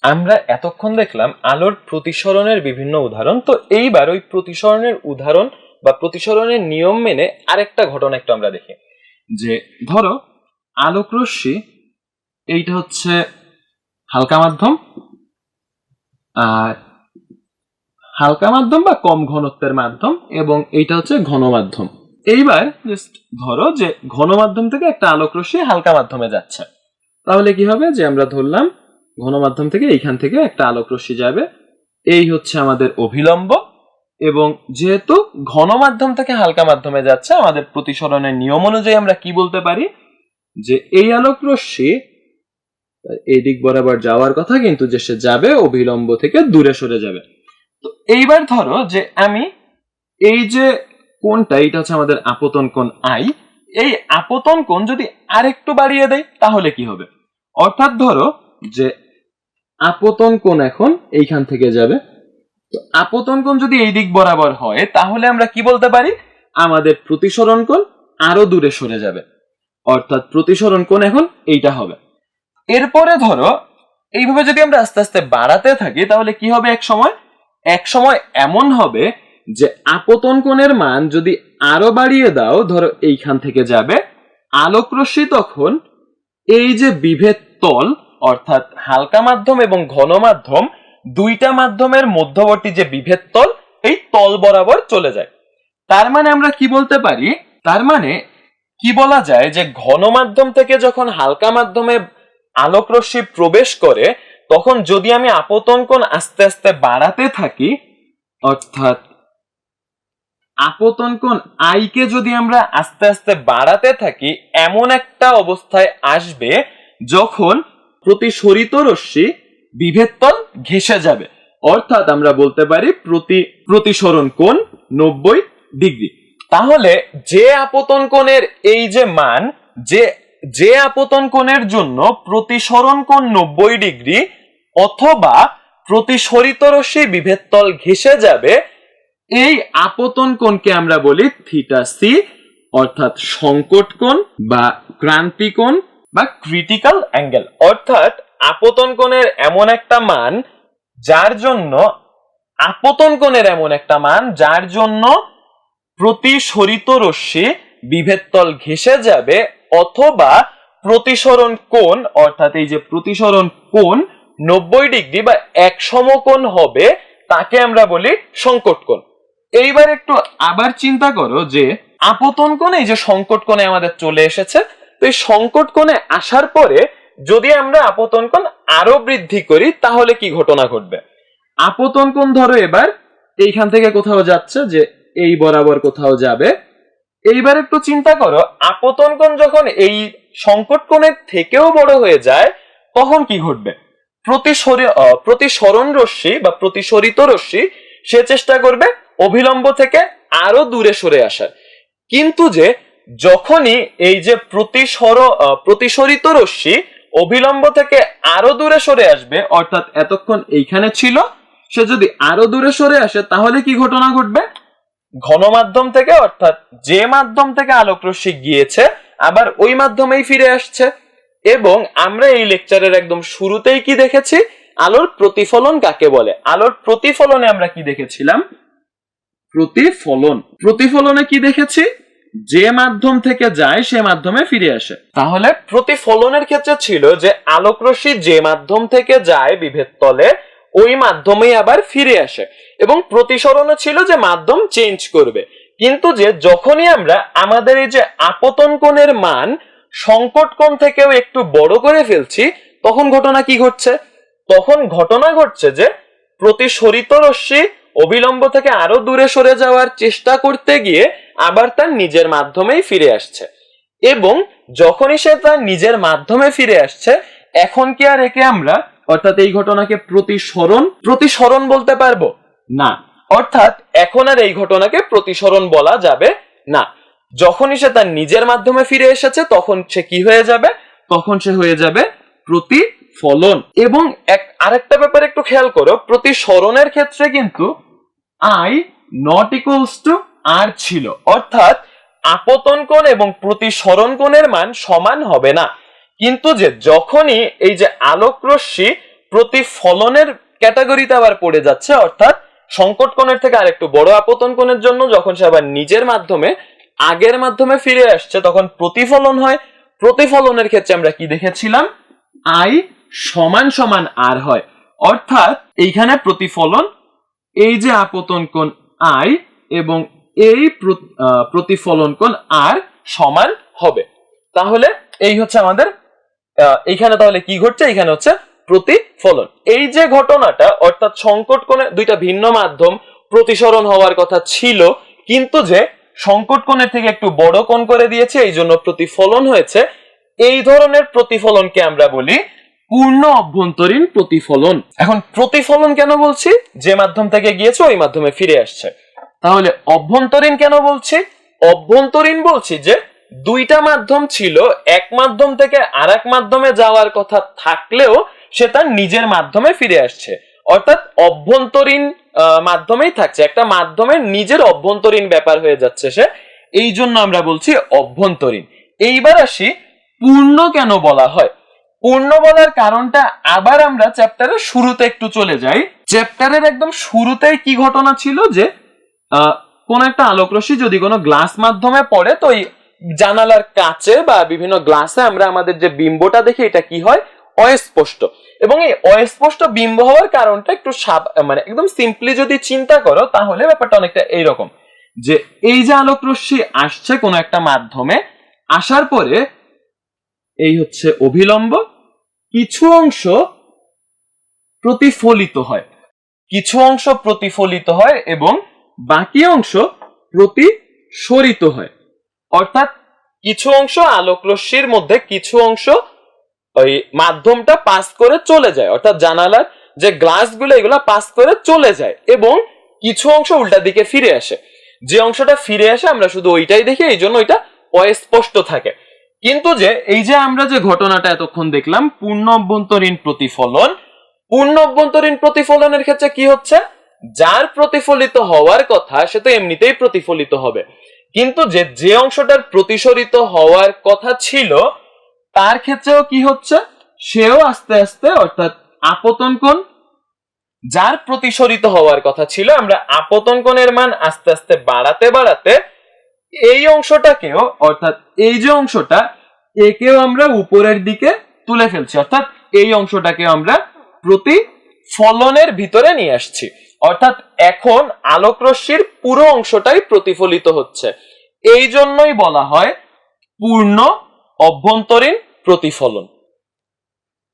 আমরা এতক্ষণ দেখলাম আলোর প্রতিসরণের বিভিন্ন উদাহরণ। তো এইবার ওই প্রতিসরণের উদাহরণ বা প্রতিসরণের নিয়ম মেনে আরেকটা ঘটনা একটু আমরা দেখি। যে ধরো আলোক রশ্মি, এইটা হচ্ছে হালকা মাধ্যম, আর হালকা মাধ্যম বা কম ঘনত্বের মাধ্যম, এবং এইটা হচ্ছে ঘন মাধ্যম। এইবার জাস্ট ধরো যে ঘন মাধ্যম থেকে একটা আলোক রশ্মি হালকা মাধ্যমে যাচ্ছে, তাহলে কি হবে যে আমরা ধরলাম ঘন মাধ্যম থেকে এইখান থেকে একটা আলোক রশ্মি যাবে, এই হচ্ছে আমাদের অভিলম্ব। এবং যেহেতু ঘন মাধ্যম থেকে হালকা মাধ্যমে যাচ্ছে, আমাদের প্রতিসরণের নিয়ম অনুযায়ী আমরা কি বলতে পারি যে এই আলোক রশ্মি এই দিক বরাবর যাওয়ার কথা, কিন্তু যে সে যাবে অভিলম্ব থেকে দূরে সরে যাবে। তো এইবার ধরো যে আমি এই যে কোণটা, এটা হচ্ছে আমাদের আপতন কোণ আই, এই আপতন কোণ যদি আরেকটু বাড়িয়ে দেয় তাহলে কি হবে? অর্থাৎ ধরো যে আপতন কোণ এখন এইখান থেকে যাবে, তো আপতন কোণ যদি এই দিক বরাবর হয় তাহলে আমরা কি বলতে পারি, আমাদের প্রতিসরণ কোণ আরো দূরে সরে যাবে, অর্থাৎ প্রতিসরণ কোণ এখন এইটা হবে। এরপরে ধরো এইভাবে যদি আমরা আস্তে আস্তে বাড়াতে থাকি তাহলে কি হবে, এক সময় এমন হবে যে আপতন কোণের মান যদি আরো বাড়িয়ে দাও, ধরো এইখান থেকে যাবে আলোক রশ্মি, তখন এই যে বিভেদ তল, অর্থাৎ হালকা মাধ্যম এবং ঘন মাধ্যম দুইটা মাধ্যমের মধ্যবর্তী যে বিভেদ তল, এই তল বরাবর চলে যায়। তার মানে আমরা কি বলতে পারি, তার মানে কি বলা যায় যে ঘন মাধ্যম থেকে যখন হালকা মাধ্যমে আলোক রশ্মি প্রবেশ করে, তখন যদি আমি আপতন কোণ আস্তে আস্তে বাড়াতে থাকি, অর্থাৎ আপতন কোণ আই কে যদি আমরা আস্তে আস্তে বাড়াতে থাকি, এমন একটা অবস্থায় আসবে যখন প্রতিসরিত রশ্মি বিভেদ তল ঘেঁষে যাবে, অর্থাৎ আমরা বলতে পারি প্রতিসরণ কোণ 90 ডিগ্রি। তাহলে যে আপতন কোণের এই যে মান, যে আপতন কোণের জন্য প্রতিসরণ কোণ 90 ডিগ্রি অথবা প্রতিসরিত রশ্মি বিভেদ তল ঘেঁষে যাবে, এই আপতন কোণকে আমরা বলি থিটা সি, অর্থাৎ সংকট কোণ বা ক্রান্তি কোণ বা ক্রিটিক্যাল অ্যাঙ্গেল। অর্থাৎ আপতন কোণের এমন একটা মান যার জন্য প্রতিসরিত রশ্মি বিভেদ তল ঘেঁষে যাবে, অথবা প্রতিসরণ কোণ, অর্থাৎ এই যে প্রতিসরণ কোণ 90 ডিগ্রি বা এক সমকোণ হবে, তাকে আমরা বলি সংকট কোণ। এইবার একটু আবার চিন্তা করো যে আপতন কোণ এই যে সংকট কোণে আমাদের চলে এসেছে, তো এই সংকট কোণে আসার পরে যদি আমরা আপতন কোণ আরো বৃদ্ধি করি তাহলে কি ঘটনা ঘটবে? আপতন কোণ ধরো এবার এইখান থেকে কোথাও যাচ্ছে, যে এই বরাবর কোথাও যাবে। এইবার একটু চিন্তা করো, আপতন কোণ যখন এই সংকট কোণের থেকেও বড় হয়ে যায় তখন কি ঘটবে? প্রতিসরণ রশ্মি বা প্রতিসরিত রশ্মি সে চেষ্টা করবে অভিলম্ব থেকে আরো দূরে সরে আসার, কিন্তু যে যখনই এই যে প্রতিসরিত রশ্মি অভিলম্ব থেকে আরো দূরে সরে আসবে, অর্থাৎ এতক্ষণ এইখানে ছিল, সে যদি আরো দূরে সরে আসে তাহলে কি ঘটনা ঘটবে? ঘন মাধ্যম থেকে, অর্থাৎ যে মাধ্যম থেকে আলোক রশ্মি গিয়েছে আবার ওই মাধ্যমেই ফিরে আসছে। এবং আমরা এই লেকচারের একদম শুরুতেই কি দেখেছি, আলোর প্রতিফলন কাকে বলে। আলোর প্রতিফলনে আমরা কি দেখেছিলাম, প্রতিফলনে কি দেখেছি, যে মাধ্যম থেকে যায় সে মাধ্যমে ফিরে আসে। তাহলে প্রতিফলনের ক্ষেত্রে ছিল যে আলোক রশ্মি যে মাধ্যম থেকে যায় বিভেদ তলে ওই মাধ্যমেই আবার ফিরে আসে, এবং প্রতিসরণে ছিল যে মাধ্যম চেঞ্জ করবে। কিন্তু যে যখনই আমরা আমাদের এই যে আপতন কোণের মান সংকট কোণ থেকেও একটু বড় করে ফেলছি, তখন ঘটনা কি ঘটছে? তখন ঘটনা ঘটছে যে প্রতিসরিত রশ্মি অভিলম্ব থেকে আরো দূরে সরে যাওয়ার চেষ্টা করতে গিয়ে আবার তার নিজের মাধ্যমেই ফিরে আসছে। এবং যখনই সে তার নিজের মাধ্যমে ফিরে আসছে, এখন কি আর একে আমরা, অর্থাৎ এই ঘটনাকে প্রতিসরণ বলতে পারবো না। অর্থাৎ এখন আর এই ঘটনাকে প্রতিসরণ বলা যাবে না। যখনই সে তার নিজের মাধ্যমে ফিরে এসেছে তখন সে কি হয়ে যাবে? তখন সে হয়ে যাবে প্রতিফলন। এবং আরেকটা ব্যাপার একটু খেয়াল করো, প্রতিসরণের ক্ষেত্রে কিন্তু I not equals to R ছিল, অর্থাৎ আপতন কোণ এবং প্রতিসরণ কোণের মান সমান হবে না। কিন্তু যে যখনই এই যে আলোক রশ্মি প্রতিফলনের ক্যাটাগরিতে আবার পড়ে যাচ্ছে, অর্থাৎ সংকট কোণের থেকে আরেকটু বড় আপতন কোণের জন্য যখন সে আবার নিজের মাধ্যমে আগের মাধ্যমে ফিরে আসছে তখন প্রতিফলন হয়। প্রতিফলনের ক্ষেত্রে আমরা কি দেখেছিলাম, আই সমান সমান আর হয়, অর্থাৎ এইখানে প্রতিফলন এই যে আপতন কোণ আই এবং এই প্রতিফলন কোণ আর সমান হবে। তাহলে এই হচ্ছে আমাদের এইখানে তাহলে কি ঘটছে, এইখানে হচ্ছে প্রতিফলন। এই যে ঘটনাটা, অর্থাৎ সংকট কোণে দুইটা ভিন্ন মাধ্যম প্রতিসরণ হওয়ার কথা ছিল, কিন্তু যে সংকট কোণের থেকে একটু বড় কোণ করে দিয়েছে এই জন্য প্রতিফলন হয়েছে, এই ধরনের প্রতিফলনকে আমরা বলি পূর্ণ অভ্যন্তরীণ প্রতিফলন। এখন প্রতিফলন কেন বলছি, যে মাধ্যম থেকে গিয়েছে ওই মাধ্যমে ফিরে আসছে। তাহলে অভ্যন্তরীণ কেন বলছি, অভ্যন্তরীণ বলছি যে দুইটা মাধ্যম ছিল, এক মাধ্যম থেকে আর এক মাধ্যমে যাওয়ার কথা থাকলেও সে তার নিজের মাধ্যমে ফিরে আসছে, অর্থাৎ অভ্যন্তরীণ মাধ্যমেই থাকছে, একটা মাধ্যমের নিজের অভ্যন্তরীণ ব্যাপার হয়ে যাচ্ছে সে, এই জন্য আমরা বলছি অভ্যন্তরীণ। এইবার আসি পূর্ণ কেন বলা হয়। পূর্ণ বলার কারণটা আবার আমরা চ্যাপ্টারের শুরুতে একটু চলে যাই। চ্যাপ্টারের একদম শুরুতেই কি ঘটনা ছিল, যে কোন একটা আলোকরশ্মি যদি কোনো গ্লাস মাধ্যমে পড়ে তো এই জানালার কাচে বা বিভিন্ন গ্লাসে আমরা আমাদের যে বিম্বটা দেখি এটা কি হয়, অস্পষ্ট। এবং এই অস্পষ্ট বিম্ব হওয়ার কারণটা একটু মানে একদম সিম্পলি যদি চিন্তা করো তাহলে ব্যাপারটা অনেকটা এইরকম, যে এই যে আলোকরশ্মি আসছে কোন একটা মাধ্যমে, আসার পরে এই হচ্ছে অভিলম্ব, কিছু অংশ প্রতিফলিত হয়, কিছু অংশ প্রতিফলিত হয় এবং বাকি অংশ প্রতিসরিত হয়, অর্থাৎ কিছু অংশ আলোকরশ্মির মধ্যে কিছু অংশ ওই মাধ্যমটা পাস করে চলে যায়, অর্থাৎ জানালার যে গ্লাসগুলো এগুলো পাস করে চলে যায়, এবং কিছু অংশ উল্টা দিকে ফিরে আসে। যে অংশটা ফিরে আসে আমরা শুধু ওইটাই দেখি, এই জন্য ওইটা অস্পষ্ট থাকে। কিন্তু যে এই যে আমরা যে ঘটনাটা এতক্ষণ দেখলাম পূর্ণ অভ্যন্তরীণ প্রতিফলন, পূর্ণ অভ্যন্তরীণ প্রতিফলনের ক্ষেত্রে কি হচ্ছে, যার প্রতিফলিত হওয়ার কথা সে তো এমনিতেই প্রতিফলিত হবে, কিন্তু যে অংশটার প্রতিসরিত হওয়ার কথা ছিল তার ক্ষেত্রেও কি হচ্ছে, সেও আস্তে আস্তে, অর্থাৎ আপতন কোণ যার প্রতিসরিত হওয়ার কথা ছিল, আমরা আপতন কোণের মান আস্তে আস্তে বাড়াতে বাড়াতে এই অংশটাকেও, অর্থাৎ এই যে অংশটা একেও আমরা উপরের দিকে তুলে ফেলছি, অর্থাৎ এই অংশটাকে আমরা প্রতিফলনের ভিতরে নিয়ে আসছি, অর্থাৎ এখন আলোকরশ্মির পুরো অংশটাই প্রতিফলিত হচ্ছে। এই জন্যই বলা হয় পূর্ণ অভ্যন্তরীণ প্রতিফলন।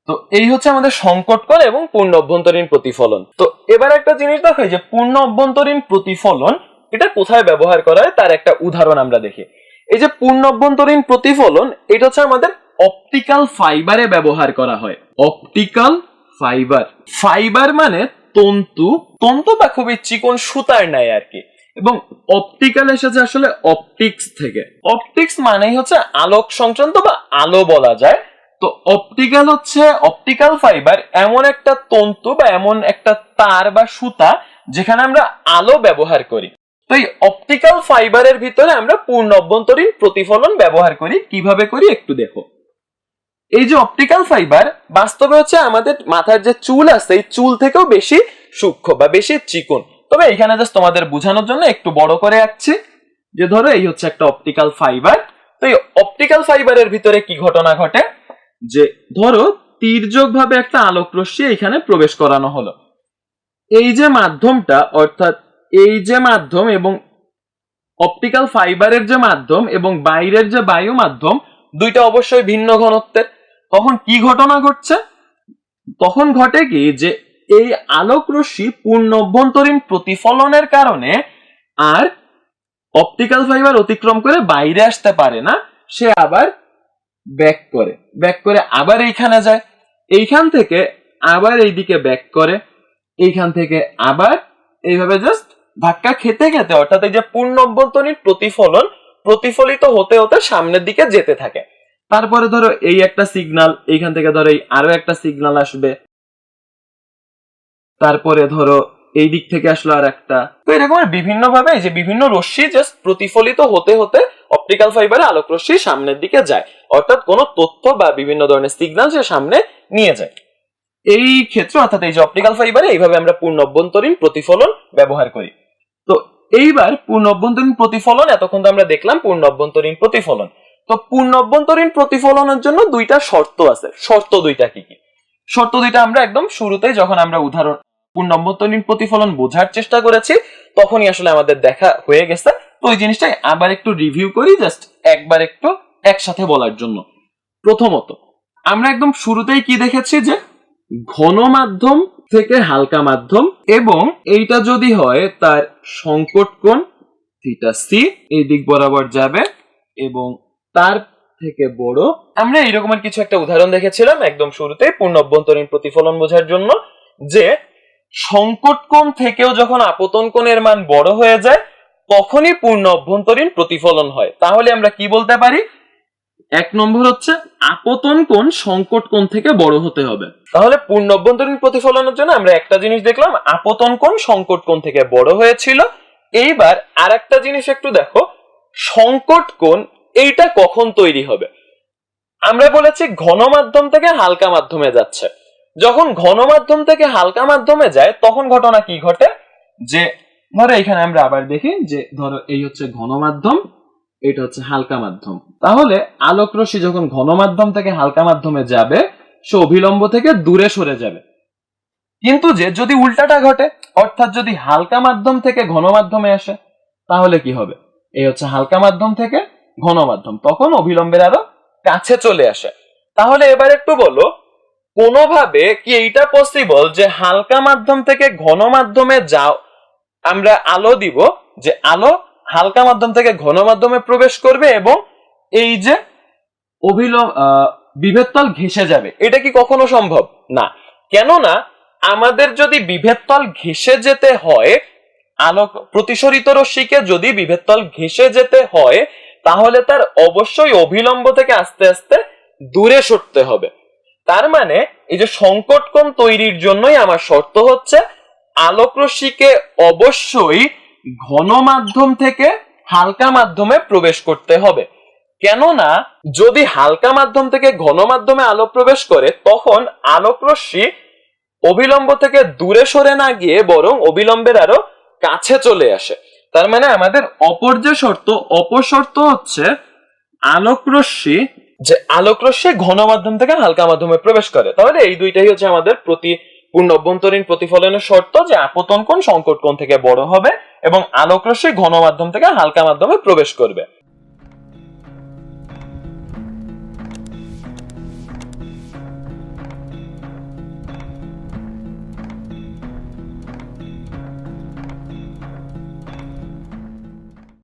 তো এই হচ্ছে আমাদের সংকট কোণ এবং পূর্ণ অভ্যন্তরীণ প্রতিফলন। তো এবার একটা জিনিস দেখাই যে পূর্ণ অভ্যন্তরীণ প্রতিফলন এটা কোথায় ব্যবহার করা হয় তার একটা উদাহরণ আমরা দেখি। এই যে পূর্ণ অভ্যন্তরীণ প্রতিফলন এটা হচ্ছে আমাদের অপটিক্যাল ফাইবারে ব্যবহার করা হয়। অপটিক্যাল ফাইবার, ফাইবার মানে তন্তু, তন্তু বা খুবই চিকন সুতার ন্যায় আর কি, এবং অপটিক্যাল এসেছে আসলে অপটিক্স থেকে। অপটিক্স মানেই হচ্ছে আলোক সংক্রান্ত বা আলো বলা যায়। তো অপটিক্যাল হচ্ছে, অপটিক্যাল ফাইবার এমন একটা তন্তু বা এমন একটা তার বা সুতা যেখানে আমরা আলো ব্যবহার করি। তো এই অপটিক্যাল ফাইবারের ভিতরে আমরা পূর্ণ অভ্যন্তরীণ প্রতিফলন ব্যবহার করি। কিভাবে করি একটু দেখো। এই যে অপটিক্যাল ফাইবার বাস্তবে হচ্ছে আমাদের মাথার যে চুল আছে এই চুল থেকেও বেশি সূক্ষ্ম বা বেশি চিকন। তবে এখানে জাস্ট তোমাদের বোঝানোর জন্য একটু বড় করে আঁকছি, যে ধরো এই হচ্ছে একটা অপটিক্যাল ফাইবার। তো এই অপটিক্যাল ফাইবারের ভিতরে কি ঘটনা ঘটে, যে ধরো তির্যক ভাবে একটা আলোক রশ্মি এখানে প্রবেশ করানো হলো। এই যে মাধ্যমটা, অর্থাৎ এই যে মাধ্যম এবং অপটিক্যাল ফাইবারের যে মাধ্যম এবং বাইরের যে বায়ু মাধ্যম দুইটা অবশ্যই ভিন্ন ঘনত্বের। তখন কি ঘটনা ঘটছে, তখন ঘটে কি যে এই আলোক রশ্মি পূর্ণ অভ্যন্তরীণ প্রতিফলনের কারণে আর অপটিক্যাল ফাইবার অতিক্রম করে বাইরে আসতে পারে না, সে আবার ব্যাক করে আবার এইখানে যায়, এইখান থেকে আবার এইদিকে ব্যাক করে, এইখান থেকে আবার এইভাবে জাস্ট ধাক্কা খেতে খেতে, অর্থাৎ এই যে পূর্ণ অভ্যন্তরীণ প্রতিফলন প্রতিফলিত হতে হতে সামনের দিকে যেতে থাকে। তারপরে ধরো এই একটা সিগন্যাল, এইখান থেকে ধরো এই আরো একটা সিগন্যাল আসবে, তারপরে ধরো এই দিক থেকে আসলো আর একটা। তো এরকম বিভিন্ন ভাবে যে বিভিন্ন রশ্মি জাস্ট প্রতিফলিত হতে হতে অপটিক্যাল ফাইবারে আলোক রশ্মি সামনের দিকে যায়, অর্থাৎ কোনো তথ্য বা বিভিন্ন ধরনের সিগন্যাল সে সামনে নিয়ে যায়। এই ক্ষেত্রে অর্থাৎ এই যে অপটিক্যাল ফাইবারে এইভাবে আমরা পূর্ণ অভ্যন্তরীণ প্রতিফলন ব্যবহার করি। তো এইবার পূর্ণ অভ্যন্তরীণ প্রতিফলন, এতক্ষণ তো আমরা দেখলাম পূর্ণ অভ্যন্তরীণ প্রতিফলন। তো পূর্ণ অভ্যন্তরীণ প্রতিফলনের জন্য দুইটা শর্ত আছে। শর্ত দুইটা কি কি? শর্ত দুইটা আমরা একদম শুরুতেই যখন আমরা উদাহরণ পূর্ণ অভ্যন্তরীণ প্রতিফলন বোঝার চেষ্টা করেছি তখনই আসলে আমাদের দেখা হয়ে গেছে। তো ওই জিনিসটাই আবার একটু রিভিউ করি, জাস্ট একবার একটু একসাথে বলার জন্য। প্রথমত আমরা একদম শুরুতেই কি দেখেছি যে ঘন মাধ্যম থেকে হালকা মাধ্যম, এবং এইটা যদি হয় তার সংকট কোণ থিটা সি এই দিক বরাবর যাবে এবং তার থেকে বড়। আমরা এইরকমের কিছু একটা উদাহরণ দেখেছিলাম একদম শুরুতে পূর্ণ অভ্যন্তরীণ প্রতিফলন বোঝার জন্য, যে সংকট কোণ থেকেও যখন আপতন কোণের মান বড় হয়ে যায় তখনই পূর্ণ অভ্যন্তরীণ প্রতিফলন হয়। তাহলে আমরা কি বলতে পারি? এক নম্বর হচ্ছে আপতন কোণ সংকট কোণ থেকে বড় হতে হবে। তাহলে পূর্ণ অভ্যন্তরীণ প্রতিফলনের জন্য আমরা একটা জিনিস দেখলাম, আপতন কোণ সংকট কোণ থেকে বড় হয়েছিল। এইবার আরেকটা জিনিস একটু দেখো, সংকট কোণ এইটা কখন তৈরি হবে? আমরা বলেছি ঘন মাধ্যম থেকে হালকা মাধ্যমে যাচ্ছে। যখন ঘন মাধ্যম থেকে হালকা মাধ্যমে যায় তখন ঘটনা কি ঘটে? যে ধরো এখানে আমরা আবার দেখি যে ধরো এই হচ্ছে ঘন মাধ্যম, এটা হচ্ছে হালকা মাধ্যম। তাহলে আলোক রশ্মি যখন ঘন মাধ্যম থেকে হালকা মাধ্যমে যাবে সে অভিলম্ব থেকে দূরে সরে যাবে। কিন্তু যে যদি উল্টাটা ঘটে, অর্থাৎ যদি হালকা মাধ্যম থেকে ঘন মাধ্যমে আসে তাহলে কি হবে? এই হচ্ছে হালকা মাধ্যম থেকে ঘন মাধ্যম, তখন অভিলম্বের আরো কাছে চলে আসে। তাহলে এবার একটু বলো, কোনোভাবে কি এইটা পসিবল যে হালকা মাধ্যম থেকে ঘন মাধ্যমে যাও আমরা আলো দিব, যে আলো হালকা মাধ্যম থেকে ঘন মাধ্যমে প্রবেশ করবে এবং এই যে বিভেদতল ঘেঁষে যাবে? এটা কি কখনো সম্ভব না। কেননা আমাদের যদি বিভেদতল ঘেঁষে যেতে হয়, আলোক প্রতিসরিত রশ্মিকে যদি বিভেদতল ঘেঁষে যেতে হয় তাহলে তার অবশ্যই অভিলম্ব থেকে আস্তে আস্তে দূরে সরতে হবে। তার মানে এই যে সংকট কোণ তৈরির জন্যই আমার শর্ত হচ্ছে আলোক রশ্মিকে অবশ্যই ঘন মাধ্যম থেকে হালকা মাধ্যমে প্রবেশ করতে হবে। কেননা যদি হালকা মাধ্যম থেকে ঘন মাধ্যমে আলো প্রবেশ করে তখন আলোক রশ্মি অভিলম্ব থেকে দূরে সরে না গিয়ে বরং অবিলম্বের আরো কাছে চলে আসে। তার মানে আমাদের অপর যে শর্ত, অপর শর্ত হচ্ছে আলোক রশ্মি ঘন মাধ্যম থেকে হালকা মাধ্যমে প্রবেশ করে। তাহলে এই দুইটাই হচ্ছে আমাদের পূর্ণ অভ্যন্তরীণ প্রতিফলনের শর্ত, যে আপতন কোণ সংকট কোণ থেকে বড় হবে এবং আলোক রশ্মি ঘন মাধ্যম থেকে হালকা মাধ্যমে প্রবেশ করবে।